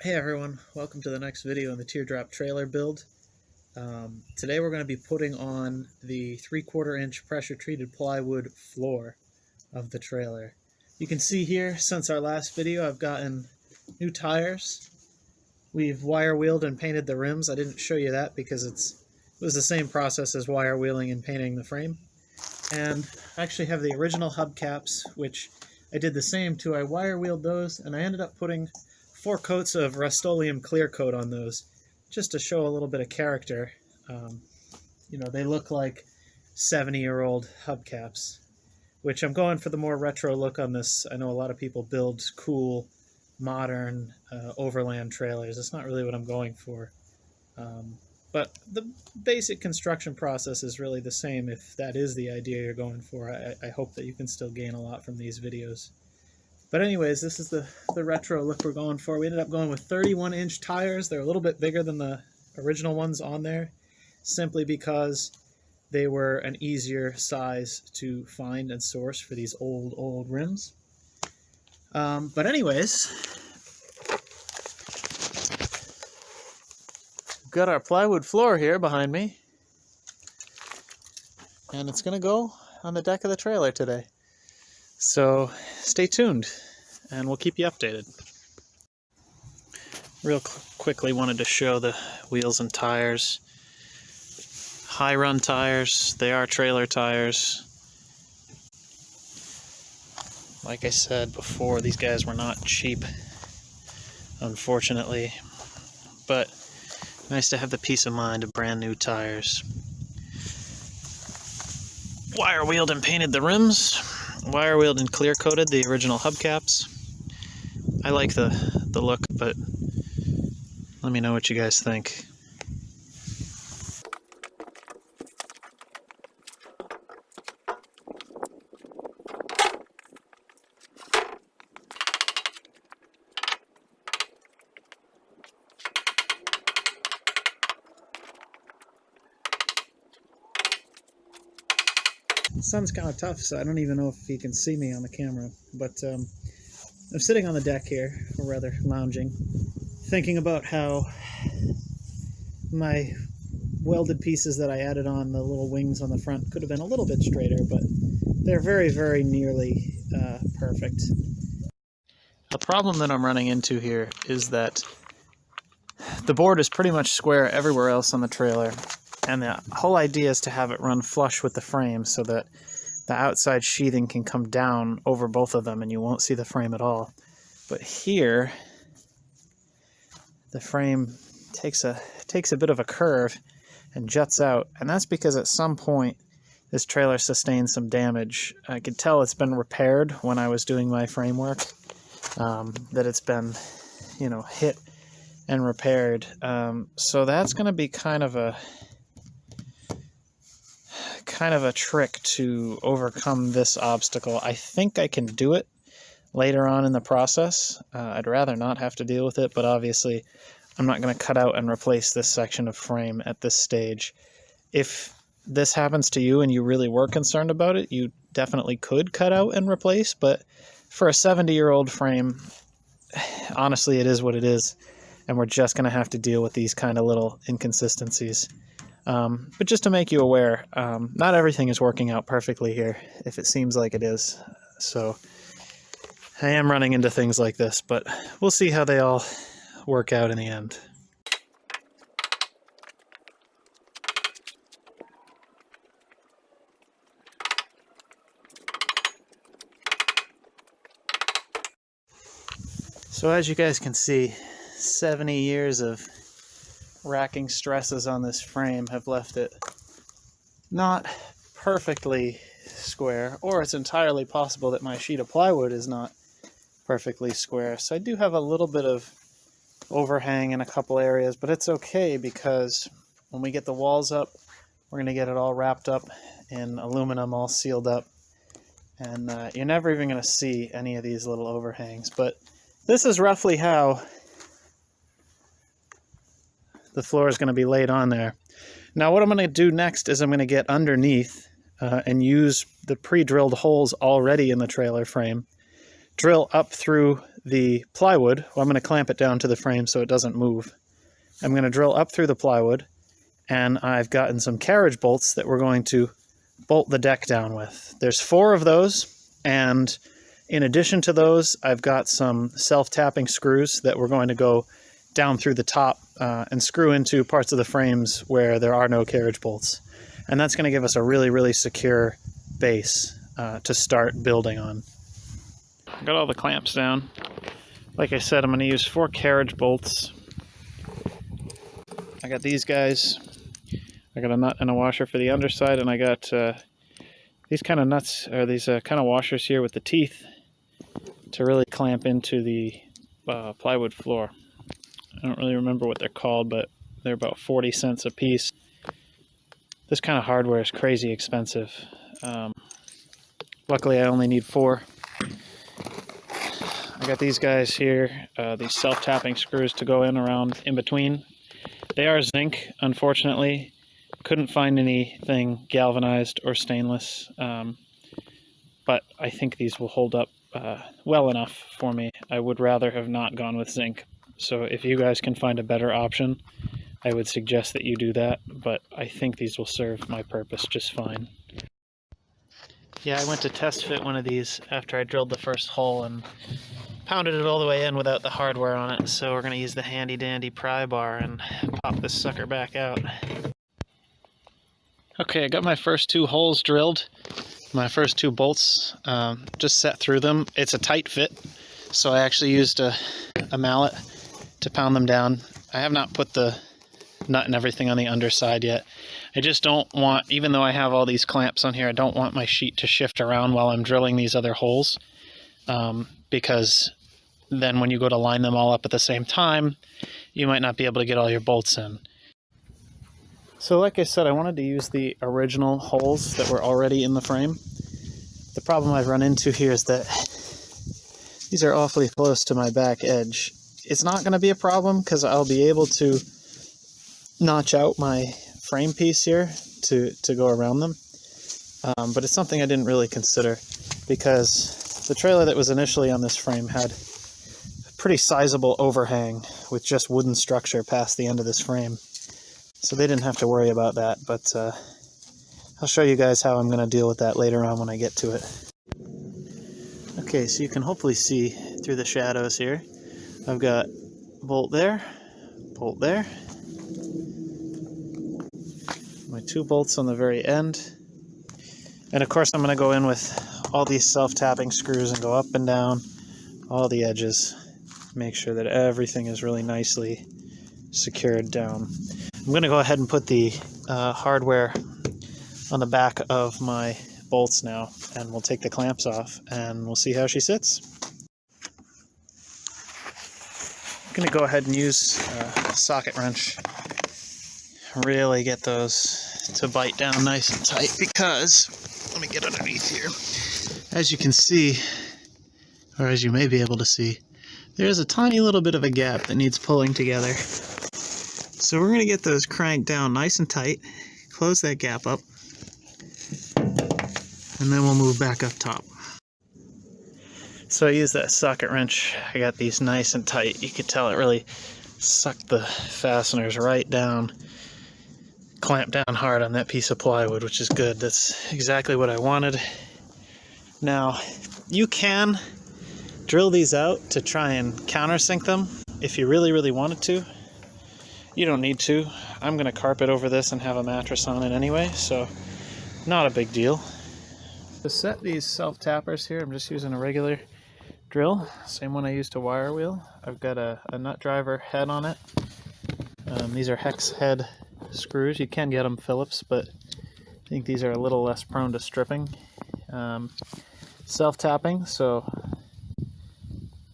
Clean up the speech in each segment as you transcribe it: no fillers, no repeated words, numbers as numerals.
Hey everyone, welcome to the next video in the Teardrop trailer build. Today we're going to be putting on the 3/4 inch pressure treated plywood floor of the trailer. You can see here, since our last video, I've gotten new tires. We've wire wheeled and painted the rims. I didn't show you that because it was the same process as wire wheeling and painting the frame. And I actually have the original hubcaps, which I did the same too. I wire wheeled those and I ended up putting 4 coats of Rust-Oleum clear coat on those just to show a little bit of character. They look like 70-year-old hubcaps, which I'm going for the more retro look on this. I know a lot of people build cool, modern overland trailers. It's not really what I'm going for. But the basic construction process is really the same if that is the idea you're going for. I hope that you can still gain a lot from these videos. But anyways, this is the retro look we're going for. We ended up going with 31-inch tires. They're a little bit bigger than the original ones on there, simply because they were an easier size to find and source for these old rims. But anyways, we've got our plywood floor here behind me, and it's going to go on the deck of the trailer today. So stay tuned, and we'll keep you updated. Real quickly, wanted to show the wheels and tires. High run tires, they are trailer tires. Like I said before, these guys were not cheap, unfortunately, but nice to have the peace of mind of brand new tires. Wire wheeled and painted the rims. Wire wheeled and clear coated the original hubcaps. I like the look, but let me know what you guys think. The sun's kind of tough, so I don't even know if you can see me on the camera, but I'm sitting on the deck here, or rather lounging, thinking about how my welded pieces that I added on, the little wings on the front, could have been a little bit straighter, but they're very, very nearly perfect. The problem that I'm running into here is that the board is pretty much square everywhere else on the trailer, and the whole idea is to have it run flush with the frame so that the outside sheathing can come down over both of them and you won't see the frame at all. But here, the frame takes a bit of a curve and juts out, and that's because at some point this trailer sustained some damage. I could tell it's been repaired when I was doing my framework, that it's been, hit and repaired. So that's going to be kind of a trick to overcome this obstacle. I think I can do it later on in the process. I'd rather not have to deal with it, but obviously I'm not going to cut out and replace this section of frame at this stage. If this happens to you and you really were concerned about it, you definitely could cut out and replace, but for a 70-year-old frame, honestly, it is what it is, and we're just going to have to deal with these kind of little inconsistencies. But just to make you aware, not everything is working out perfectly here, if it seems like it is. So I am running into things like this, but we'll see how they all work out in the end. So as you guys can see, 70 years of racking stresses on this frame have left it not perfectly square, or it's entirely possible that my sheet of plywood is not perfectly square. So I do have a little bit of overhang in a couple areas, but it's okay because when we get the walls up, we're going to get it all wrapped up in aluminum, all sealed up, and you're never even going to see any of these little overhangs. But this is roughly how the floor is going to be laid on there. Now what I'm going to do next is I'm going to get underneath and use the pre-drilled holes already in the trailer frame, drill up through the plywood, well, I'm going to clamp it down to the frame so it doesn't move. I'm going to drill up through the plywood, and I've gotten some carriage bolts that we're going to bolt the deck down with. There's 4 of those, and in addition to those, I've got some self-tapping screws that we're going to go down through the top and screw into parts of the frames where there are no carriage bolts. And that's going to give us a really, really secure base to start building on. Got all the clamps down. Like I said, I'm going to use 4 carriage bolts. I got these guys. I got a nut and a washer for the underside, and I got these kind of nuts, or these kind of washers here with the teeth to really clamp into the plywood floor. I don't really remember what they're called, but they're about 40 cents a piece. This kind of hardware is crazy expensive. Luckily, I only need 4. I got these guys here, these self-tapping screws to go in between. They are zinc, unfortunately. Couldn't find anything galvanized or stainless, but I think these will hold up well enough for me. I would rather have not gone with zinc. So if you guys can find a better option, I would suggest that you do that, but I think these will serve my purpose just fine. Yeah, I went to test fit one of these after I drilled the first hole and pounded it all the way in without the hardware on it, so we're going to use the handy dandy pry bar and pop this sucker back out. Okay, I got my first 2 holes drilled, my first 2 bolts just set through them. It's a tight fit, so I actually used a mallet to pound them down. I have not put the nut and everything on the underside yet. I just don't want, even though I have all these clamps on here, I don't want my sheet to shift around while I'm drilling these other holes, because then when you go to line them all up at the same time, you might not be able to get all your bolts in. So like I said, I wanted to use the original holes that were already in the frame. The problem I've run into here is that these are awfully close to my back edge. It's not going to be a problem because I'll be able to notch out my frame piece here to go around them. But it's something I didn't really consider because the trailer that was initially on this frame had a pretty sizable overhang with just wooden structure past the end of this frame. So they didn't have to worry about that, but I'll show you guys how I'm going to deal with that later on when I get to it. Okay, so you can hopefully see through the shadows here. I've got bolt there, my 2 bolts on the very end, and of course I'm going to go in with all these self-tapping screws and go up and down all the edges, make sure that everything is really nicely secured down. I'm going to go ahead and put the hardware on the back of my bolts now, and we'll take the clamps off and we'll see how she sits. I'm going to go ahead and use a socket wrench, really get those to bite down nice and tight, because, let me get underneath here, as you can see, or as you may be able to see, there's a tiny little bit of a gap that needs pulling together. So we're going to get those cranked down nice and tight, close that gap up, and then we'll move back up top. So I use that socket wrench. I got these nice and tight. You could tell it really sucked the fasteners right down, clamped down hard on that piece of plywood, which is good. That's exactly what I wanted. Now, you can drill these out to try and countersink them if you really, really wanted to. You don't need to. I'm going to carpet over this and have a mattress on it anyway, so not a big deal. To set these self-tappers here, I'm just using a regular drill, same one I used to wire wheel. I've got a nut driver head on it. These are hex head screws. You can get them Phillips, but I think these are a little less prone to stripping. Self-tapping, so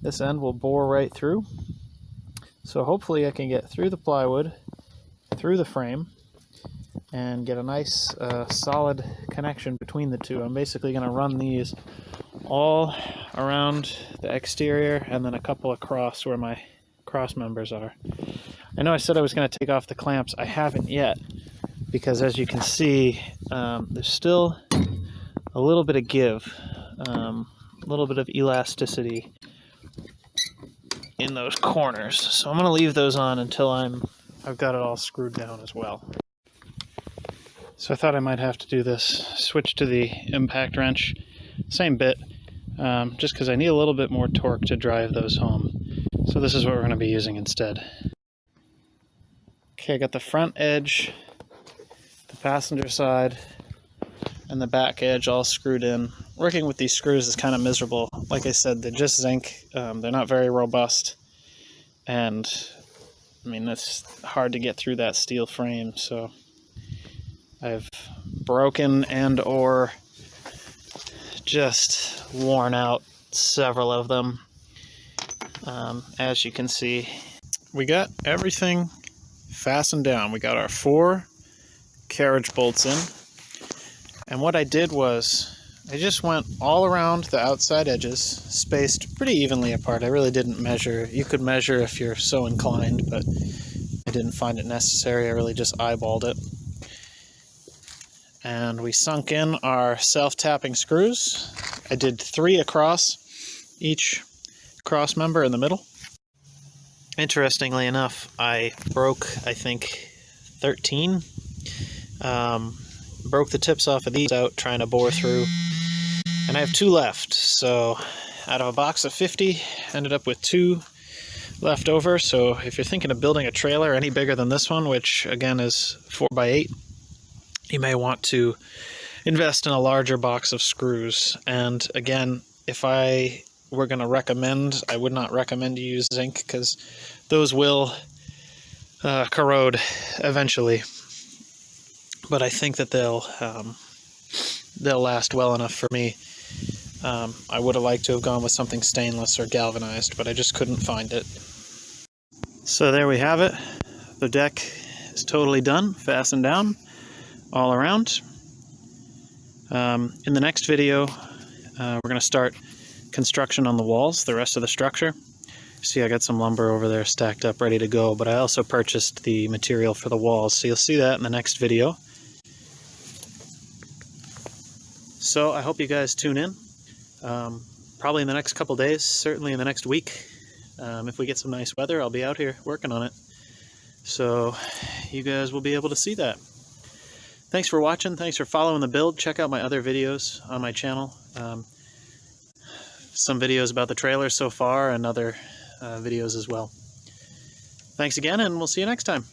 this end will bore right through. So hopefully I can get through the plywood, through the frame, and get a nice solid connection between the two. I'm basically going to run these all around the exterior and then a couple across where my cross members are. I know I said I was going to take off the clamps. I haven't yet, because as you can see, there's still a little bit of give, a little bit of elasticity in those corners. So I'm going to leave those on until I've got it all screwed down as well. So I thought I might have to do this, switch to the impact wrench, same bit, just because I need a little bit more torque to drive those home. So this is what we're going to be using instead. Okay, I got the front edge, the passenger side, and the back edge all screwed in. Working with these screws is kind of miserable. Like I said, they're just zinc. They're not very robust. And, I mean, it's hard to get through that steel frame. So I've broken and or just worn out several of them. As you can see, we got everything fastened down. We got our 4 carriage bolts in. And what I did was I just went all around the outside edges, spaced pretty evenly apart. I really didn't measure. You could measure if you're so inclined, but I didn't find it necessary. I really just eyeballed it. And we sunk in our self-tapping screws. I did 3 across each cross member in the middle. Interestingly enough, I broke, I think, 13. Broke the tips off of these out trying to bore through, and I have 2 left. So out of a box of 50, ended up with 2 left over. So if you're thinking of building a trailer any bigger than this one, which again is 4x8, you may want to invest in a larger box of screws. And again, if I were going to recommend, I would not recommend you use zinc, because those will corrode eventually. But I think that they'll last well enough for me. I would have liked to have gone with something stainless or galvanized, but I just couldn't find it. So there we have it. The deck is totally done, fastened down all around. In the next video, we're going to start construction on the walls, the rest of the structure. See, I got some lumber over there stacked up ready to go, but I also purchased the material for the walls, so you'll see that in the next video. So I hope you guys tune in, probably in the next couple days, certainly in the next week. If we get some nice weather, I'll be out here working on it. So you guys will be able to see that. Thanks for watching. Thanks for following the build. Check out my other videos on my channel. Some videos about the trailer so far and other videos as well. Thanks again, and we'll see you next time.